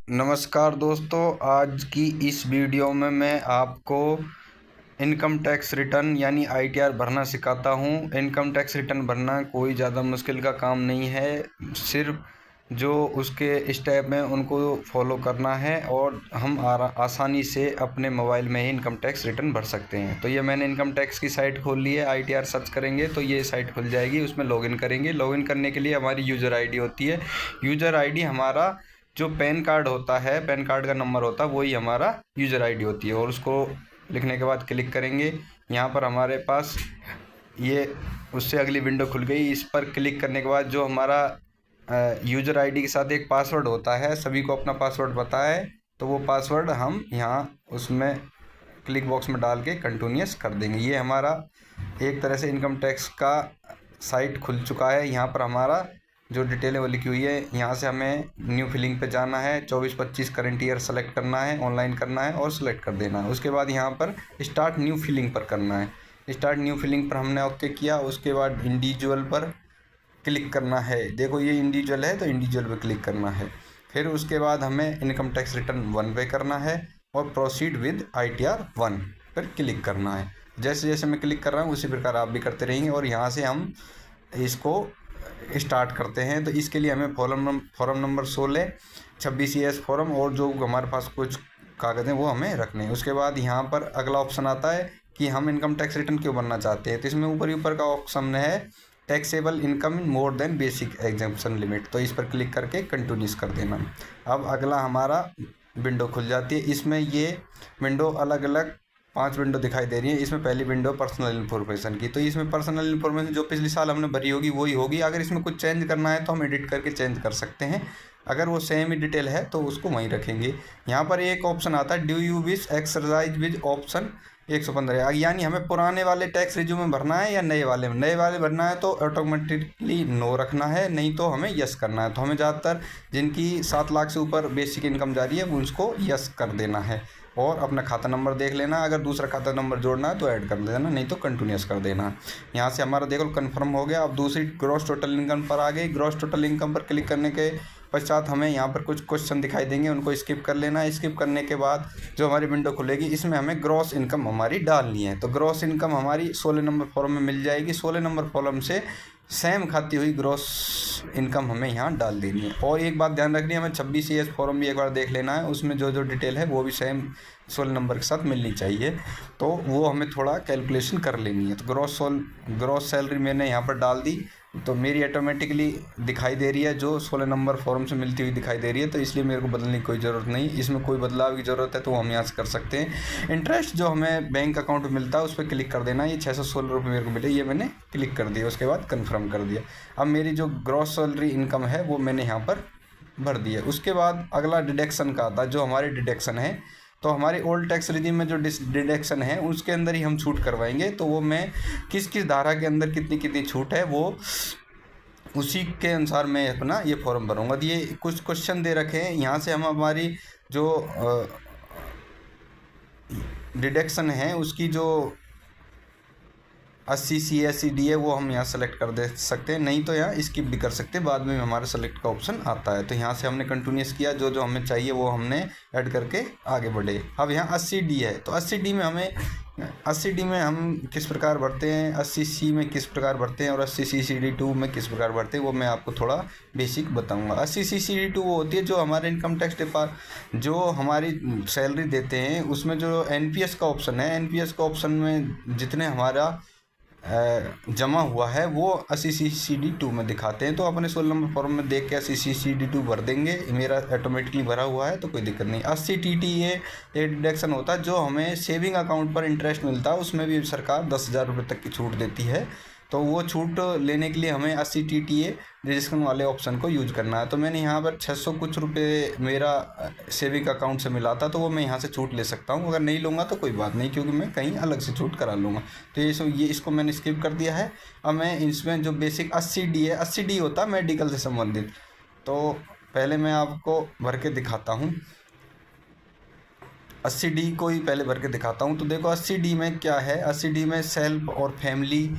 नमस्कार दोस्तों, आज की इस वीडियो में मैं आपको इनकम टैक्स रिटर्न यानी आईटीआर भरना सिखाता हूं। इनकम टैक्स रिटर्न भरना कोई ज़्यादा मुश्किल का काम नहीं है, सिर्फ जो उसके स्टेप हैं उनको फॉलो करना है और हम आसानी से अपने मोबाइल में ही इनकम टैक्स रिटर्न भर सकते हैं। तो ये मैंने इनकम टैक्स की साइट खोल ली है। आईटीआर सर्च करेंगे तो ये साइट खुल जाएगी, उसमें लॉगिन करेंगे। लॉगिन करने के लिए हमारी यूज़र आईडी होती है। यूज़र आईडी हमारा जो पैन कार्ड होता है, पैन कार्ड का नंबर होता है, वही हमारा यूज़र आईडी होती है। और उसको लिखने के बाद क्लिक करेंगे। यहाँ पर हमारे पास ये उससे अगली विंडो खुल गई। इस पर क्लिक करने के बाद जो हमारा यूज़र आईडी के साथ एक पासवर्ड होता है, सभी को अपना पासवर्ड पता है, तो वो पासवर्ड हम यहाँ उसमें क्लिक बॉक्स में डाल के कंटिन्यूस कर देंगे। ये हमारा एक तरह से इनकम टैक्स का साइट खुल चुका है। यहाँ पर हमारा जो डिटेल है वो लिखी हुई है। यहाँ से हमें न्यू फिलिंग पे जाना है, 24-25 करंट ईयर सेलेक्ट करना है, ऑनलाइन करना है और सेलेक्ट कर देना है। उसके बाद यहाँ पर स्टार्ट न्यू फिलिंग पर करना है। स्टार्ट न्यू फिलिंग पर हमने ओके किया। उसके बाद इंडिविजुअल पर क्लिक करना है। देखो ये इंडिविजुअल है तो इंडिविजुअल पर क्लिक करना है। फिर उसके बाद हमें इनकम टैक्स रिटर्न 1 पे करना है और प्रोसीड विद ITR 1 पर क्लिक करना है। जैसे जैसे मैं क्लिक कर रहा हूँ उसी प्रकार आप भी करते रहेंगे। और यहाँ से हम इसको स्टार्ट करते हैं। तो इसके लिए हमें फॉर्म नंबर 16 26ES फॉर्म और जो हमारे पास कुछ कागज़ हैं वो हमें रखने हैं। उसके बाद यहाँ पर अगला ऑप्शन आता है कि हम इनकम टैक्स रिटर्न क्यों भरना चाहते हैं। तो इसमें ऊपर का ऑप्शन है taxable income in more than basic exemption limit. तो इस पर क्लिक करके कंटिन्यूस कर देना। अब अगला हमारा विंडो खुल जाती है। इसमें ये विंडो अलग अलग 5 विंडो दिखाई दे रही है। इसमें पहली विंडो पर्सनल इन्फॉर्मेशन की। तो इसमें पर्सनल इन्फॉर्मेशन जो पिछले साल हमने भरी होगी वही होगी। अगर इसमें कुछ चेंज करना है तो हम एडिट करके चेंज कर सकते हैं। अगर वो सेम ही डिटेल है तो उसको वहीं रखेंगे। यहाँ पर एक ऑप्शन आता है do you wish exercise with option 115, यानी हमें पुराने वाले टैक्स रिज्यूम में भरना है या नए वाले में। नए वाले भरना है तो ऑटोमेटिकली नो रखना है, नहीं तो हमें यस करना है। तो हमें ज़्यादातर जिनकी 7 लाख से ऊपर बेसिक इनकम जा रही है वो उसको यस कर देना है और अपना खाता नंबर देख लेना। अगर दूसरा खाता नंबर जोड़ना है तो ऐड कर देना, नहीं तो कंटिन्यूस कर देना। यहाँ से हमारा देखो कंफर्म हो गया। अब दूसरी ग्रॉस टोटल इनकम पर आ गई। ग्रॉस टोटल इनकम पर क्लिक करने के पश्चात हमें यहाँ पर कुछ क्वेश्चन दिखाई देंगे, उनको स्किप कर लेना। स्किप करने के बाद जो हमारी विंडो खुलेगी इसमें हमें ग्रॉस इनकम हमारी डालनी है। तो ग्रॉस इनकम हमारी 16 नंबर फॉर्म में मिल जाएगी। 16 नंबर फॉर्म से सेम खाती हुई ग्रॉस इनकम हमें यहाँ डाल देनी है। और एक बात ध्यान रखनी है, हमें 26ES फॉर्म भी एक बार देख लेना है। उसमें जो जो डिटेल है वो भी सेम 16 नंबर के साथ मिलनी चाहिए। तो वो हमें थोड़ा कैलकुलेशन कर लेनी है। तो ग्रॉस सैलरी मैंने यहाँ पर डाल दी तो मेरी ऑटोमेटिकली दिखाई दे रही है, जो 16 नंबर फॉर्म से मिलती हुई दिखाई दे रही है। तो इसलिए मेरे को बदलने की कोई ज़रूरत नहीं। इसमें कोई बदलाव की ज़रूरत है तो हम यहाँ से कर सकते हैं। इंटरेस्ट जो हमें बैंक अकाउंट में मिलता है उस पर क्लिक कर देना। ये 616 रुपये मेरे को मिले, ये मैंने क्लिक कर दिया। उसके बाद कन्फर्म कर दिया। अब मेरी जो ग्रॉस सैलरी इनकम है वो मैंने यहाँ पर भर दी है। उसके बाद अगला डिडक्शन का आता है। जो हमारे डिडक्शन है तो हमारे ओल्ड टैक्स रिजीम में जो डिडक्शन है उसके अंदर ही हम छूट करवाएंगे। तो वो मैं किस किस धारा के अंदर कितनी कितनी छूट है वो उसी के अनुसार मैं अपना ये फॉर्म भरूँगा। तो ये कुछ क्वेश्चन दे रखे हैं। यहाँ से हम हमारी जो डिडक्शन है उसकी जो 80 CSCD है वो हम यहाँ सेलेक्ट कर दे सकते हैं, नहीं तो यहाँ स्किप भी कर सकते हैं। बाद में हमारा सेलेक्ट का ऑप्शन आता है। तो यहाँ से हमने कंटिन्यूस किया, जो जो हमें चाहिए वो हमने ऐड करके आगे बढ़े। अब यहाँ 80D है तो 80D में हम किस प्रकार भरते हैं, 80C में किस प्रकार भरते हैं और 80CCD2 में किस प्रकार भरते हैं वो मैं आपको थोड़ा बेसिक बताऊंगा। 80CCD2 वो होती है जो हमारे इनकम टैक्स डिपार्टमेंट जो हमारी सैलरी देते हैं उसमें जो NPS का ऑप्शन है, NPS का ऑप्शन में जितने हमारा जमा हुआ है वो 80CCD2 में दिखाते हैं। तो अपने 16 नंबर फॉर्म में देख के 80CCD2 भर देंगे। मेरा ऑटोमेटिकली भरा हुआ है तो कोई दिक्कत नहीं। 80TTA एक डिडक्शन होता है जो हमें सेविंग अकाउंट पर इंटरेस्ट मिलता है, उसमें भी सरकार 10,000 रुपये तक की छूट देती है। तो वो छूट लेने के लिए हमें 80TTA डिडक्शन वाले ऑप्शन को यूज करना है। तो मैंने यहाँ पर 600 कुछ रुपये मेरा सेविंग अकाउंट से मिला था तो वो मैं यहाँ से छूट ले सकता हूँ। अगर नहीं लूँगा तो कोई बात नहीं, क्योंकि मैं कहीं अलग से छूट करा लूँगा। तो ये इसको मैंने स्किप कर दिया है। अब मैं इसमें जो बेसिक 80D है, 80D होता है मेडिकल से संबंधित। तो पहले मैं आपको भर के दिखाता हूँ, 80D को ही पहले भर के दिखाता हूँ। तो देखो 80D में क्या है, 80D में सेल्फ और फैमिली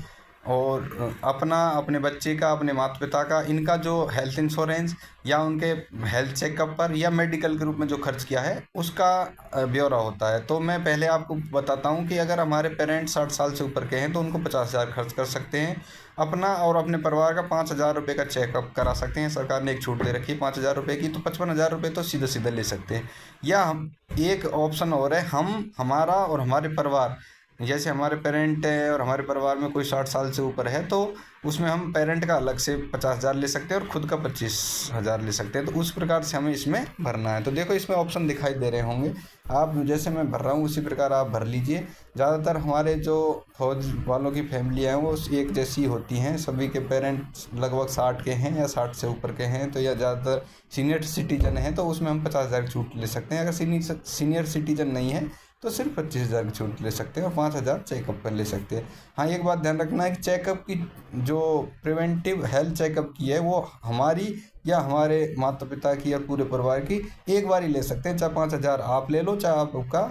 और अपना, अपने बच्चे का, अपने माता पिता का, इनका जो हेल्थ इंश्योरेंस या उनके हेल्थ चेकअप पर या मेडिकल के रूप में जो खर्च किया है उसका ब्यौरा होता है। तो मैं पहले आपको बताता हूँ कि अगर हमारे पेरेंट्स 60 साल से ऊपर के हैं तो उनको 50,000 खर्च कर सकते हैं अपना, और अपने परिवार का 5,000 रुपये का चेकअप करा सकते हैं। सरकार ने एक छूट दे रखी है 5,000 रुपये की, तो 55,000 रुपये तो सीधे सीधे ले सकते हैं। या हम, एक ऑप्शन और है, हम, हमारा और हमारे परिवार, जैसे हमारे पेरेंट है और हमारे परिवार में कोई 60 साल से ऊपर है तो उसमें हम पेरेंट का अलग से 50,000 ले सकते हैं और ख़ुद का 25,000 ले सकते हैं। तो उस प्रकार से हमें इसमें भरना है। तो देखो इसमें ऑप्शन दिखाई दे रहे होंगे, आप जैसे मैं भर रहा हूँ उसी प्रकार आप भर लीजिए। ज़्यादातर हमारे जो फौज वालों की फैमिली हैं वो एक जैसी होती हैं, सभी के पेरेंट्स लगभग 60 के हैं या 60 से ऊपर के हैं, तो या ज़्यादातर सीनियर सिटीजन हैं, तो उसमें हम 50,000 की छूट ले सकते हैं। अगर सीनियर सिटीजन नहीं है तो सिर्फ 25,000 की छूट ले सकते हैं और 5,000 चेकअप पर ले सकते हैं। हाँ, एक बात ध्यान रखना है कि चेकअप की जो प्रिवेंटिव हेल्थ चेकअप की है वो हमारी या हमारे माता पिता की या पूरे परिवार की एक बार ही ले सकते हैं। चाहे 5,000 आप ले लो, चाहे आपका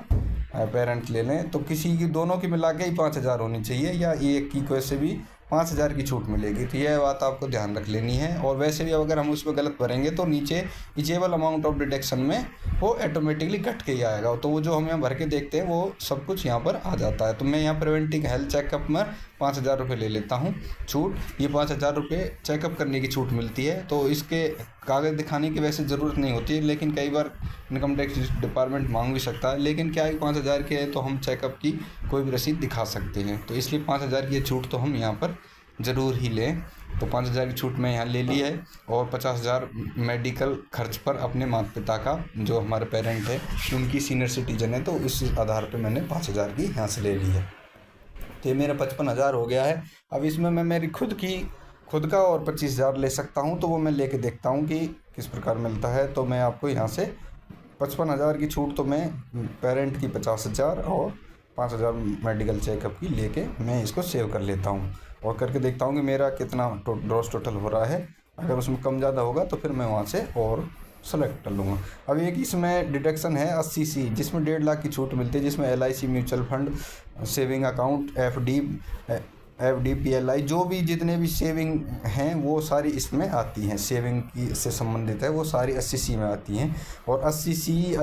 पेरेंट्स ले लें, तो किसी की, दोनों की मिला के ही 5,000 होनी चाहिए, या एक की वैसे भी 5,000 की छूट मिलेगी। तो यह बात आपको ध्यान रख लेनी है। और वैसे भी अगर हम उसमें गलत भरेंगे तो नीचे इचेबल अमाउंट ऑफ डिडक्शन में वो ऑटोमेटिकली घट के ही आएगा। तो वो जो हम यहाँ भर के देखते हैं वो सब कुछ यहाँ पर आ जाता है। तो मैं यहाँ प्रिवेंटिव हेल्थ चेकअप में 5,000 रुपये ले लेता हूँ छूट। ये 5,000 रुपये चेकअप करने की छूट मिलती है। तो इसके कागज़ दिखाने की वैसे ज़रूरत नहीं होती है, लेकिन कई बार इनकम टैक्स डिपार्टमेंट मांग भी सकता है। लेकिन क्या है, 5,000 के है तो हम चेकअप की कोई भी रसीद दिखा सकते हैं। तो इसलिए 5,000 की छूट तो हम यहाँ पर ज़रूर ही लें। तो 5,000 की छूट मैं यहाँ ले ली है, और 50,000 मेडिकल खर्च पर अपने माता पिता का, जो हमारे पेरेंट है उनकी सीनियर सिटीजन है, तो इस आधार पे मैंने 5,000 की यहाँ से ले ली है। तो ये मेरा 55,000 हो गया है। अब इसमें मैं मेरी खुद का और 25,000 ले सकता हूँ, तो वो मैं लेके देखता हूँ कि किस प्रकार मिलता है। तो मैं आपको यहाँ से 55,000 की छूट तो मैं पेरेंट की 50,000 और 5,000 मेडिकल चेकअप की लेके मैं इसको सेव कर लेता हूँ और करके देखता हूँ कि मेरा कितना ग्रॉस टोटल हो रहा है। अगर उसमें कम ज़्यादा होगा तो फिर मैं वहाँ से और सेलेक्ट कर लूँगा। अब एक इसमें डिडक्शन है 80C, जिसमें 1.5 लाख की छूट मिलती है, जिसमें LIC, mutual fund, saving account, FD PLI, जो भी जितने भी सेविंग हैं वो सारी इसमें आती हैं। सेविंग की से संबंधित है वो सारी 80C में आती हैं। और 80C,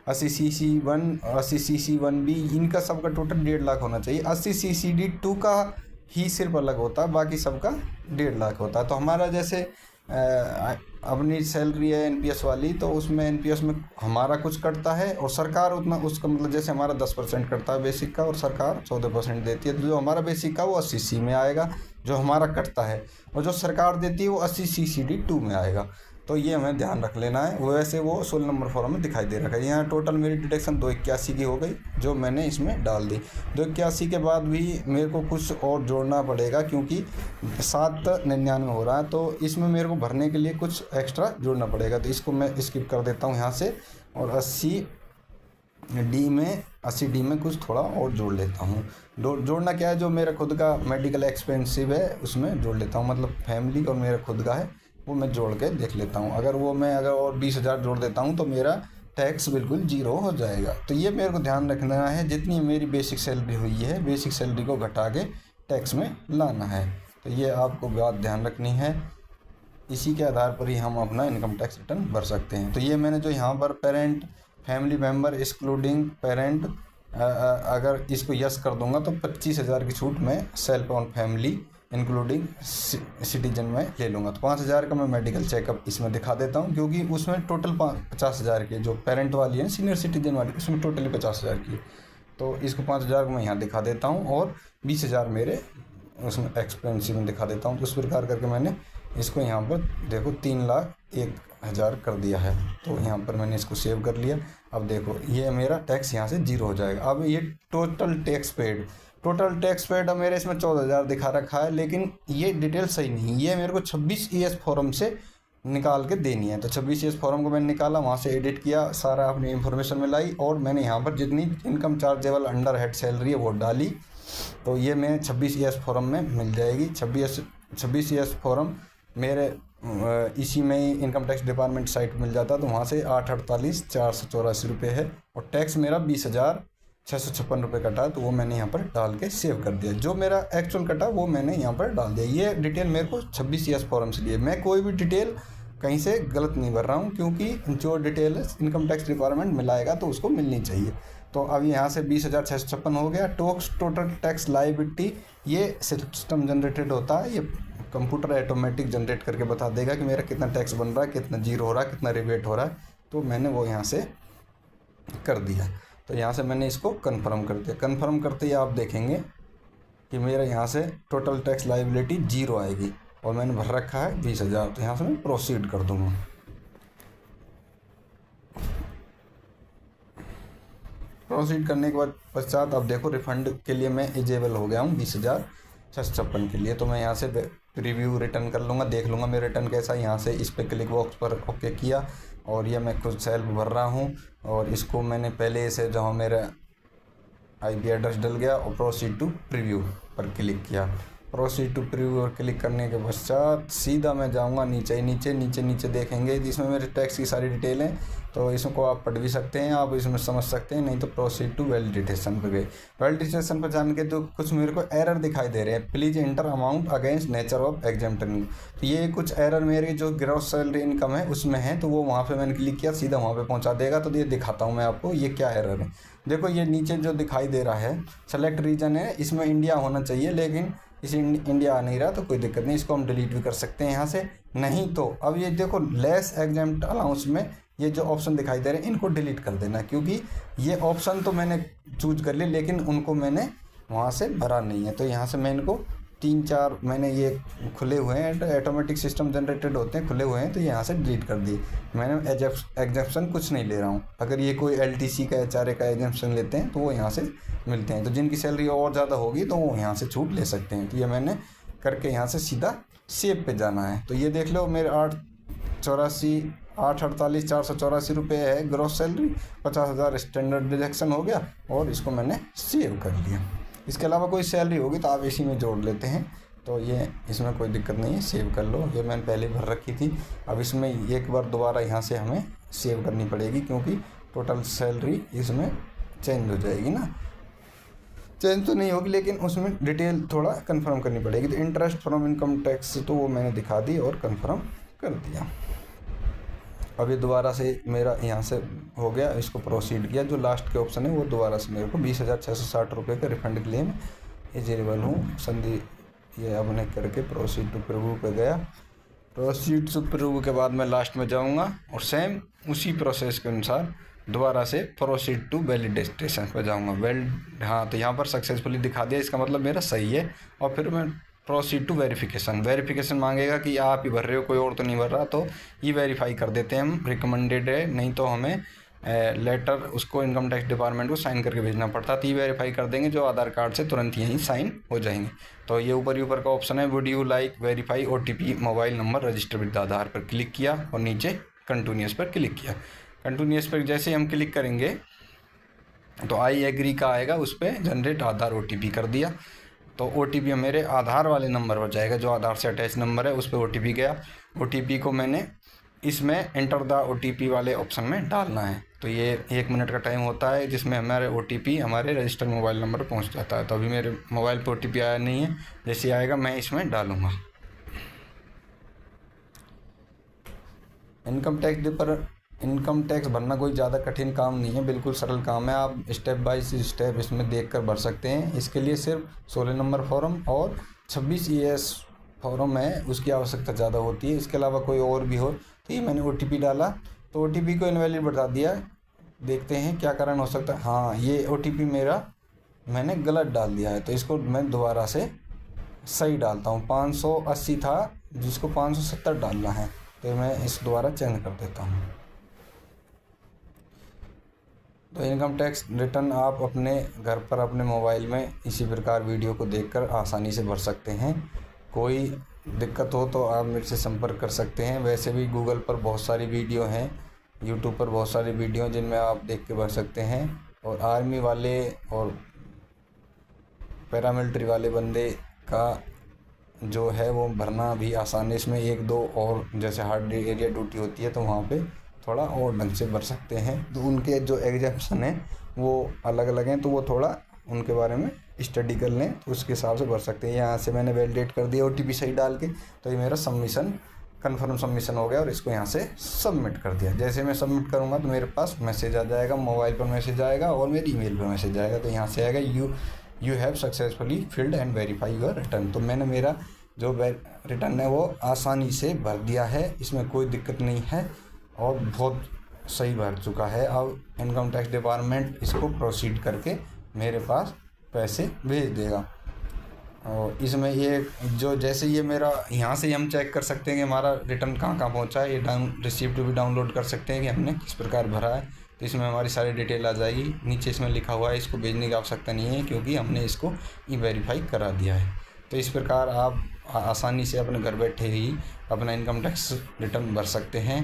80CC1, 80CC1B, इनका सबका टोटल 1.5 लाख होना चाहिए। 80CCD2 का ही सिर्फ अलग होता है, बाकी सबका 1.5 लाख होता है। तो हमारा जैसे अपनी सैलरी है NPS वाली, तो उसमें NPS में हमारा कुछ कटता है और सरकार उतना, उसका मतलब जैसे हमारा 10% कटता है बेसिक का और सरकार 14% देती है। तो जो हमारा बेसिक का वो 80C में आएगा जो हमारा कटता है, और जो सरकार देती है वो 80CCD2 में आएगा। तो ये हमें ध्यान रख लेना है। वो वैसे वो 16 नंबर फॉर्म में दिखाई दे रखा है। यहाँ टोटल मेरी डिडक्शन 281 की हो गई, जो मैंने इसमें डाल दी। 281 के बाद भी मेरे को कुछ और जोड़ना पड़ेगा, क्योंकि 799 हो रहा है, तो इसमें मेरे को भरने के लिए कुछ एक्स्ट्रा जोड़ना पड़ेगा। तो इसको मैं स्किप कर देता हूँ यहाँ से, और 80D में कुछ थोड़ा और जोड़ लेता हूँ। जोड़ना क्या है, जो मेरा खुद का मेडिकल एक्सपेंसिव है उसमें जोड़ लेता हूँ, मतलब फैमिली और मेरा खुद का है वो मैं जोड़ के देख लेता हूँ। अगर और 20,000 जोड़ देता हूँ तो मेरा टैक्स बिल्कुल 0 हो जाएगा। तो ये मेरे को ध्यान रखना है, जितनी मेरी बेसिक सैलरी हुई है, बेसिक सैलरी को घटा के टैक्स में लाना है। तो ये आपको बात ध्यान रखनी है, इसी के आधार पर ही हम अपना इनकम टैक्स रिटर्न भर सकते हैं। तो ये मैंने जो यहाँ पर parent, family member excluding parent, अगर इसको यस कर दूंगा तो 25,000 की छूट मैं self on family including citizen में ले लूँगा। तो 5,000 का मैं मेडिकल चेकअप इसमें दिखा देता हूँ, क्योंकि उसमें टोटल 50,000 की, जो पेरेंट वाली है सीनियर सिटीजन वाली, उसमें टोटली 50,000 की। तो इसको 5,000 को मैं यहाँ दिखा देता हूँ, और 20,000 मेरे उसमें एक्सपेंसिव में दिखा देता हूँ। तो उस प्रकार करके मैंने इसको यहाँ पर देखो 3,01,000 कर दिया है। तो यहाँ पर मैंने इसको सेव कर लिया। अब देखो ये मेरा टैक्स यहाँ से 0 हो जाएगा। अब ये टोटल टैक्स पेड अब मेरे इसमें 14,000 दिखा रखा है, लेकिन ये डिटेल सही नहीं। ये मेरे को 26ES फॉर्म से निकाल के देनी है। तो 26ES फॉर्म को मैंने निकाला, वहाँ से एडिट किया, सारा अपनी इन्फॉर्मेशन में लाई, और मैंने यहाँ पर जितनी income chargeable under head salary है वो डाली। तो ये मैं 26ES फॉर्म में मिल जाएगी। 26ES फॉर्म मेरे इसी में ही इनकम टैक्स डिपार्टमेंट साइट मिल जाता, तो वहाँ से 848,484 रुपये है, और टैक्स मेरा 20,000 ₹656 कटा, तो वो मैंने यहाँ पर डाल के सेव कर दिया। जो मेरा एक्चुअल कटा वो मैंने यहाँ पर डाल दिया। ये डिटेल मेरे को 26ES फॉर्म से लिए। मैं कोई भी डिटेल कहीं से गलत नहीं भर रहा हूँ, क्योंकि जो डिटेल इनकम टैक्स डिपार्टमेंट मिलाएगा तो उसको मिलनी चाहिए। तो अब यहाँ से 20,656 हो गया। टोटल टैक्स लायबिलिटी, ये सिस्टम जनरेटेड होता है, ये कंप्यूटर ऑटोमेटिक जनरेट करके बता देगा कि मेरा कितना टैक्स बन रहा है, कितना जीरो हो रहा है, कितना रिबेट हो रहा है। तो मैंने वो यहाँ से कर दिया। तो यहाँ से मैंने इसको कन्फर्म कर दिया। कन्फर्म करते ही आप देखेंगे कि मेरा यहाँ से टोटल टैक्स लायबिलिटी 0 आएगी और मैंने भर रखा है 20,000। तो यहाँ से मैं प्रोसीड कर दूँगा। प्रोसीड करने के बाद पश्चात अब देखो रिफ़ंड के लिए मैं एलिजिबल हो गया हूँ 20,656 के लिए। तो मैं यहाँ से प्रीव्यू रिटर्न कर लूँगा, देख लूँगा मेरा रिटर्न कैसा है। यहाँ से इस पर क्लिक बॉक्स पर ओके किया और ये मैं खुद सेल्फ भर रहा हूँ और इसको मैंने पहले से जहाँ मेरा IP एड्रेस डल गया और प्रोसीड टू प्रीव्यू पर क्लिक किया। प्रोसीड टू प्रीव्यू पर क्लिक करने के पश्चात सीधा मैं जाऊंगा नीचे देखेंगे जिसमें मेरे टैक्स की सारी डिटेल हैं। तो इसको आप पढ़ भी सकते हैं, आप इसमें समझ सकते हैं, नहीं तो प्रोसीड टू वैलिडेशन पर गए। वैलिडेशन पर जाने के तो कुछ मेरे को एरर दिखाई दे रहे हैं। Please enter amount against nature of exemption. तो ये कुछ एरर मेरे जो ग्रॉस सैलरी इनकम है उसमें है, तो वो वहाँ पे मैंने क्लिक किया, सीधा वहाँ पे पहुँचा देगा। तो ये दिखाता हूँ मैं आपको ये क्या एरर है। देखो ये नीचे जो दिखाई दे रहा है सेलेक्ट रीजन है, इसमें इंडिया होना चाहिए, लेकिन इस इंडिया आ नहीं रहा। तो कोई दिक्कत नहीं, इसको हम डिलीट भी कर सकते हैं यहाँ से। नहीं तो अब ये देखो लेस एग्जाम्प्ट अलाउंस में ये जो ऑप्शन दिखाई दे रहे हैं इनको डिलीट कर देना, क्योंकि ये ऑप्शन तो मैंने चूज कर लिए लेकिन उनको मैंने वहाँ से भरा नहीं है। तो यहाँ से मैं इनको 3-4 मैंने ये खुले हुए हैं, ऑटोमेटिक सिस्टम जनरेटेड होते हैं, खुले हुए हैं, तो यहाँ से डिलीट कर दिए। मैंने एग्जाम्पशन कुछ नहीं ले रहा हूँ। अगर ये कोई LTC का HRA का एग्जाम्पशन लेते हैं तो वो यहाँ से मिलते हैं। तो जिनकी सैलरी और ज़्यादा होगी तो वो यहाँ से छूट ले सकते हैं। तो ये मैंने करके यहाँ से सीधा सेव पे जाना है। तो ये देख लो मेरे 848,484 रुपये है ग्रॉस सैलरी, 50,000 स्टैंडर्ड डिडक्शन हो गया और इसको मैंने सेव कर लिया। इसके अलावा कोई सैलरी होगी तो आप इसी में जोड़ लेते हैं, तो ये इसमें कोई दिक्कत नहीं है, सेव कर लो। ये मैंने पहले भर रखी थी। अब इसमें एक बार दोबारा यहाँ से हमें सेव करनी पड़ेगी, क्योंकि टोटल सैलरी इसमें चेंज हो जाएगी ना। चेंज तो नहीं होगी लेकिन उसमें डिटेल थोड़ा कंफर्म करनी पड़ेगी। तो इंटरेस्ट फ्रॉम इनकम टैक्स तो वो मैंने दिखा दी और कंफर्म कर दिया। अब ये दोबारा से मेरा यहाँ से हो गया, इसको प्रोसीड किया। जो लास्ट के ऑप्शन है वो दोबारा से मेरे को 20,660 रुपये का रिफंड क्लेम एलिजिबल हूँ संधि, ये अब ने करके प्रोसीड टू प्रीव्यू पे गया। प्रोसीड टू प्रीव्यू के बाद मैं लास्ट में जाऊँगा और सेम उसी प्रोसेस के अनुसार दोबारा से प्रोसीड टू वैलिडेशन पर जाऊँगा। हाँ, तो यहाँ पर सक्सेसफुली दिखा दिया, इसका मतलब मेरा सही है। और फिर मैं प्रोसीड टू वेरिफिकेशन मांगेगा कि आप ही भर रहे हो, कोई और तो नहीं भर रहा, तो ये वेरीफाई कर देते हैं हम, रिकमेंडेड है, नहीं तो हमें लेटर उसको इनकम टैक्स डिपार्टमेंट को साइन करके भेजना पड़ता। तो ये वेरीफाई कर देंगे जो आधार कार्ड से तुरंत यहीं साइन हो जाएंगे। तो ये ऊपर का ऑप्शन है would you like verify OTP mobile number register with Aadhaar पर क्लिक किया और नीचे कंटिन्यूस पर क्लिक किया। कंटिन्यूस पर जैसे हम क्लिक करेंगे तो आई एग्री का आएगा, उस पर जनरेट आधार OTP कर दिया। तो OTP मेरे आधार वाले नंबर पर जाएगा, जो आधार से अटैच नंबर है उस पर OTP गया। OTP को मैंने इसमें एंटर द OTP वाले ऑप्शन में डालना है। तो ये 1 मिनट का टाइम होता है जिसमें हमारे OTP हमारे रजिस्टर्ड मोबाइल नंबर पर पहुंच जाता है। तो अभी मेरे मोबाइल पर OTP आया नहीं है, जैसे आएगा मैं इसमें डालूँगा। इनकम टैक्स भरना कोई ज़्यादा कठिन काम नहीं है, बिल्कुल सरल काम है। आप स्टेप बाय स्टेप इसमें देखकर भर सकते हैं। इसके लिए सिर्फ 16 नंबर फॉर्म और 26ES फॉर्म है, उसकी आवश्यकता ज़्यादा होती है। इसके अलावा कोई और भी हो। तो ये मैंने OTP डाला तो OTP को इनवैलिड बता दिया। देखते हैं क्या कारण हो सकता है। हाँ, ये OTP मेरा मैंने गलत डाल दिया है, तो इसको मैं दोबारा से सही डालता हूँ। 580 था जिसको 570 डालना है, तो मैं इस दोबारा चेंज कर देता हूँ। तो इनकम टैक्स रिटर्न आप अपने घर पर अपने मोबाइल में इसी प्रकार वीडियो को देखकर आसानी से भर सकते हैं। कोई दिक्कत हो तो आप मेरे से संपर्क कर सकते हैं। वैसे भी गूगल पर बहुत सारी वीडियो हैं, यूट्यूब पर बहुत सारी वीडियो हैं जिनमें आप देख के भर सकते हैं। और आर्मी वाले और पैरामिलिट्री वाले बंदे का जो है वो भरना भी आसान है। इसमें 1-2 और जैसे हार्ड एरिया ड्यूटी होती है तो वहाँ पे थोड़ा और ढंग से भर सकते हैं। तो उनके जो एग्जाम्पशन है वो अलग अलग हैं, तो वो थोड़ा उनके बारे में स्टडी कर लें तो उसके हिसाब से भर सकते हैं। यहाँ से मैंने वैलिडेट कर दिया OTP सही डाल के, तो ये मेरा सबमिशन कन्फर्म सबमिशन हो गया और इसको यहाँ से सबमिट कर दिया। जैसे मैं सबमिट करूँगा तो मेरे पास मैसेज आ जाएगा, मोबाइल पर मैसेज आएगा और मेरी ईमेल पर मैसेज आएगा। तो यहाँ से आएगा you have successfully filled and verify your return. तो मैंने मेरा जो रिटर्न है वो आसानी से भर दिया है, इसमें कोई दिक्कत नहीं है और बहुत सही भर चुका है। अब इनकम टैक्स डिपार्टमेंट इसको प्रोसीड करके मेरे पास पैसे भेज देगा। और इसमें ये जो जैसे ये मेरा यहाँ से हम चेक कर सकते हैं कि हमारा रिटर्न कहाँ कहाँ पहुँचा है। ये रिसिप्ट भी डाउनलोड कर सकते हैं कि हमने किस प्रकार भरा है। तो इसमें हमारी सारी डिटेल आ जाएगी। नीचे इसमें लिखा हुआ है, इसको भेजने की आवश्यकता नहीं है क्योंकि हमने इसको वेरीफाई करा दिया है। तो इस प्रकार आप आसानी से अपने घर बैठे ही अपना इनकम टैक्स रिटर्न भर सकते हैं।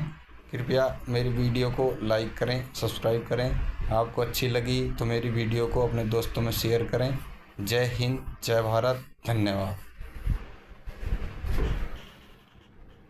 कृपया मेरी वीडियो को लाइक करें, सब्सक्राइब करें। आपको अच्छी लगी तो मेरी वीडियो को अपने दोस्तों में शेयर करें। जय हिंद, जय भारत, धन्यवाद।